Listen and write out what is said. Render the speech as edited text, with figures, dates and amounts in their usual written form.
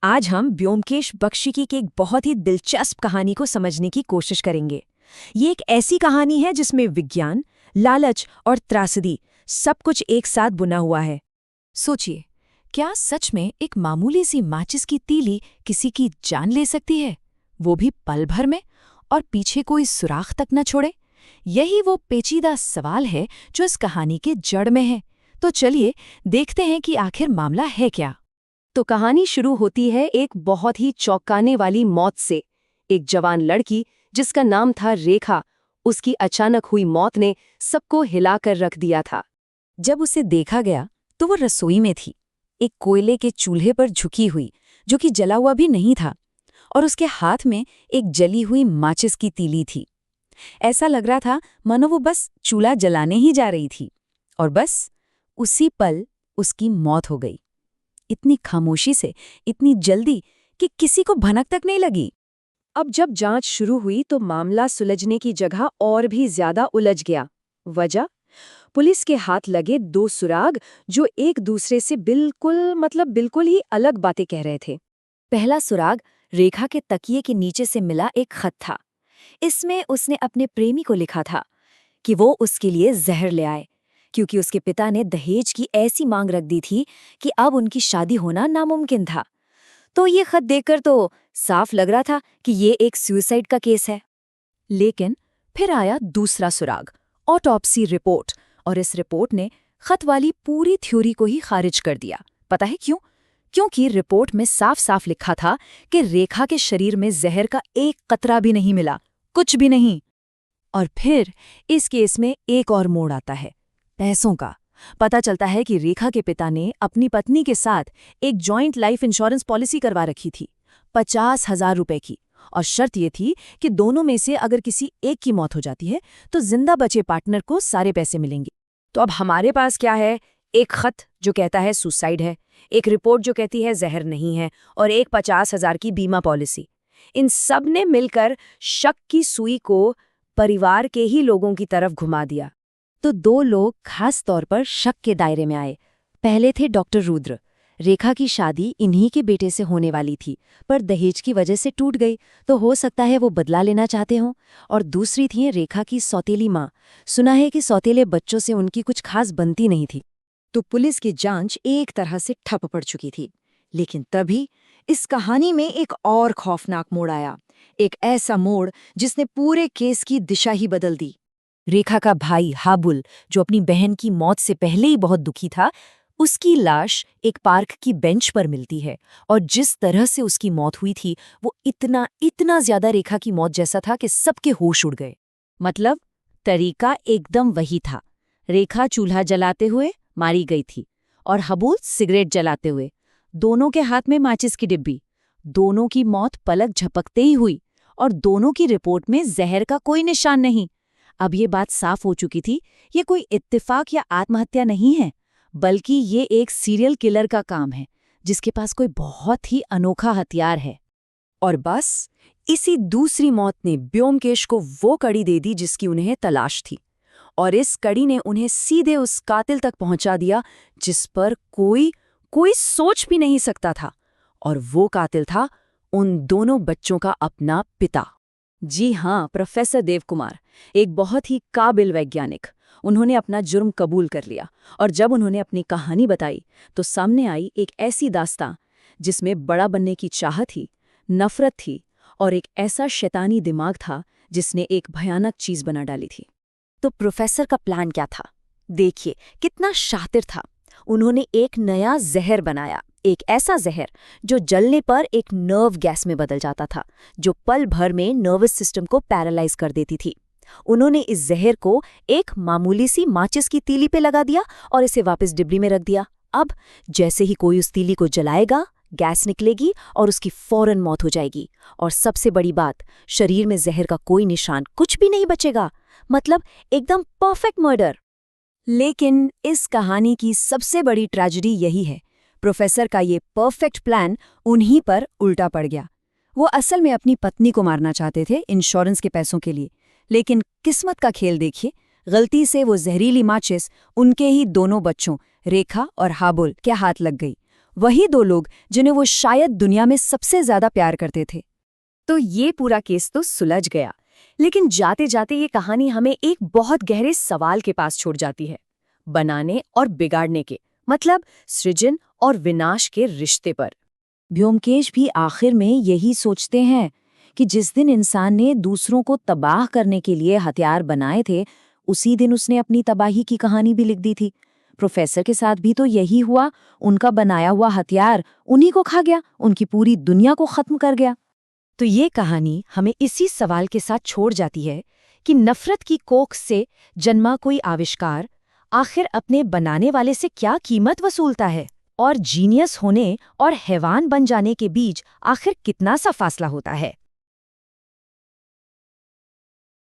आज हम ब्योमकेश बख्शी की एक बहुत ही दिलचस्प कहानी को समझने की कोशिश करेंगे। ये एक ऐसी कहानी है जिसमें विज्ञान, लालच और त्रासदी सब कुछ एक साथ बुना हुआ है। सोचिए, क्या सच में एक मामूली सी माचिस की तीली किसी की जान ले सकती है, वो भी पल भर में, और पीछे कोई सुराख तक न छोड़े? यही वो पेचीदा सवाल है जो इस कहानी के जड़ में है। तो चलिए देखते हैं कि आखिर मामला है क्या। तो कहानी शुरू होती है एक बहुत ही चौंकाने वाली मौत से। एक जवान लड़की जिसका नाम था रेखा, उसकी अचानक हुई मौत ने सबको हिलाकर रख दिया था। जब उसे देखा गया तो वो रसोई में थी, एक कोयले के चूल्हे पर झुकी हुई, जो कि जला हुआ भी नहीं था, और उसके हाथ में एक जली हुई माचिस की तीली थी। ऐसा लग रहा था मानो वो बस चूल्हा जलाने ही जा रही थी, और बस उसी पल उसकी मौत हो गई। इतनी खामोशी से, इतनी जल्दी कि किसी को भनक तक नहीं लगी। अब जब जांच शुरू हुई तो मामला सुलझने की जगह और भी ज्यादा उलझ गया। वजह? पुलिस के हाथ लगे दो सुराग जो एक दूसरे से बिल्कुल ही अलग बातें कह रहे थे। पहला सुराग रेखा के तकिए के नीचे से मिला एक खत था। इसमें उसने अपने प्रेमी को लिखा था कि वो उसके लिए जहर ले आए, क्योंकि उसके पिता ने दहेज की ऐसी मांग रख दी थी कि अब उनकी शादी होना नामुमकिन था। तो ये खत देखकर तो साफ लग रहा था कि ये एक सुसाइड का केस है। लेकिन फिर आया दूसरा सुराग, ऑटोप्सी रिपोर्ट, और इस रिपोर्ट ने खत वाली पूरी थ्योरी को ही खारिज कर दिया। पता है क्यों? क्योंकि रिपोर्ट में साफ साफ लिखा था कि रेखा के शरीर में जहर का एक कतरा भी नहीं मिला, कुछ भी नहीं। और फिर इस केस में एक और मोड़ आता है, पैसों का। पता चलता है कि रेखा के पिता ने अपनी पत्नी के साथ एक जॉइंट लाइफ इंश्योरेंस पॉलिसी करवा रखी थी, 50,000 रुपए की, और शर्त ये थी कि दोनों में से अगर किसी एक की मौत हो जाती है तो जिंदा बचे पार्टनर को सारे पैसे मिलेंगे। तो अब हमारे पास क्या है? एक खत जो कहता है सुसाइड है, एक रिपोर्ट जो कहती है जहर नहीं है, और एक 50,000 की बीमा पॉलिसी। इन सब ने मिलकर शक की सुई को परिवार के ही लोगों की तरफ घुमा दिया। तो दो लोग खास तौर पर शक के दायरे में आए। पहले थे डॉक्टर रुद्र। रेखा की शादी इन्हीं के बेटे से होने वाली थी, पर दहेज की वजह से टूट गई, तो हो सकता है वो बदला लेना चाहते हों। और दूसरी थी रेखा की सौतेली माँ। सुना है कि सौतेले बच्चों से उनकी कुछ खास बनती नहीं थी। तो पुलिस की जांच एक तरह से ठप पड़ चुकी थी। लेकिन तभी इस कहानी में एक और खौफनाक मोड़ आया, एक ऐसा मोड़ जिसने पूरे केस की दिशा ही बदल दी। रेखा का भाई हाबुल, जो अपनी बहन की मौत से पहले ही बहुत दुखी था, उसकी लाश एक पार्क की बेंच पर मिलती है, और जिस तरह से उसकी मौत हुई थी वो इतना ज्यादा रेखा की मौत जैसा था कि सबके होश उड़ गए। मतलब तरीका एकदम वही था। रेखा चूल्हा जलाते हुए मारी गई थी, और हाबुल सिगरेट जलाते हुए। दोनों के हाथ में माचिस की डिब्बी। दोनों की मौत पलक झपकते ही हुई, और दोनों की रिपोर्ट में जहर का कोई निशान नहीं। अब ये बात साफ हो चुकी थी, ये कोई इत्तेफाक या आत्महत्या नहीं है, बल्कि ये एक सीरियल किलर का काम है, जिसके पास कोई बहुत ही अनोखा हथियार है। और बस इसी दूसरी मौत ने ब्योमकेश को वो कड़ी दे दी जिसकी उन्हें तलाश थी, और इस कड़ी ने उन्हें सीधे उस कातिल तक पहुंचा दिया जिस पर कोई सोच भी नहीं सकता था। और वो कातिल था उन दोनों बच्चों का अपना पिता। जी हाँ, प्रोफेसर देव कुमार, एक बहुत ही काबिल वैज्ञानिक। उन्होंने अपना जुर्म कबूल कर लिया, और जब उन्होंने अपनी कहानी बताई तो सामने आई एक ऐसी दास्तां जिसमें बड़ा बनने की चाहत थी, नफरत थी, और एक ऐसा शैतानी दिमाग था जिसने एक भयानक चीज बना डाली थी। तो प्रोफेसर का प्लान क्या था? देखिए कितना शातिर था। उन्होंने एक नया जहर बनाया, एक ऐसा जहर जो जलने पर एक नर्व गैस में बदल जाता था, जो पल भर में नर्वस सिस्टम को पैरालाइज कर देती थी। उन्होंने इस जहर को एक मामूली सी माचिस की तीली पे लगा दिया और इसे वापस डिब्बी में रख दिया। अब जैसे ही कोई उस तीली को जलाएगा, गैस निकलेगी और उसकी फौरन मौत हो जाएगी। और सबसे बड़ी बात, शरीर में जहर का कोई निशान, कुछ भी नहीं बचेगा। मतलब एकदम परफेक्ट मर्डर। लेकिन इस कहानी की सबसे बड़ी ट्रेजेडी यही है, प्रोफेसर का ये परफेक्ट प्लान उन्हीं पर उल्टा पड़ गया। वो असल में अपनी पत्नी को मारना चाहते थे इंश्योरेंस के पैसों के लिए, लेकिन किस्मत का खेल देखिए, गलती से वो जहरीली माचिस उनके ही दोनों बच्चों रेखा और हाबुल के हाथ लग गई। वही दो लोग जिन्हें वो शायद दुनिया में सबसे ज्यादा प्यार करते थे। तो ये पूरा केस तो सुलझ गया, लेकिन जाते जाते ये कहानी हमें एक बहुत गहरे सवाल के पास छोड़ जाती है, बनाने और बिगाड़ने के, मतलब सृजन और विनाश के रिश्ते पर। ब्योमकेश भी आखिर में यही सोचते हैं कि जिस दिन इंसान ने दूसरों को तबाह करने के लिए हथियार बनाए थे, उसी दिन उसने अपनी तबाही की कहानी भी लिख दी थी। प्रोफेसर के साथ भी तो यही हुआ, उनका बनाया हुआ हथियार उन्हीं को खा गया, उनकी पूरी दुनिया को खत्म कर गया। तो ये कहानी हमें इसी सवाल के साथ छोड़ जाती है कि नफरत की कोख से जन्मा कोई आविष्कार आखिर अपने बनाने वाले से क्या कीमत वसूलता है, और जीनियस होने और हैवान बन जाने के बीच आखिर कितना सा फासला होता है।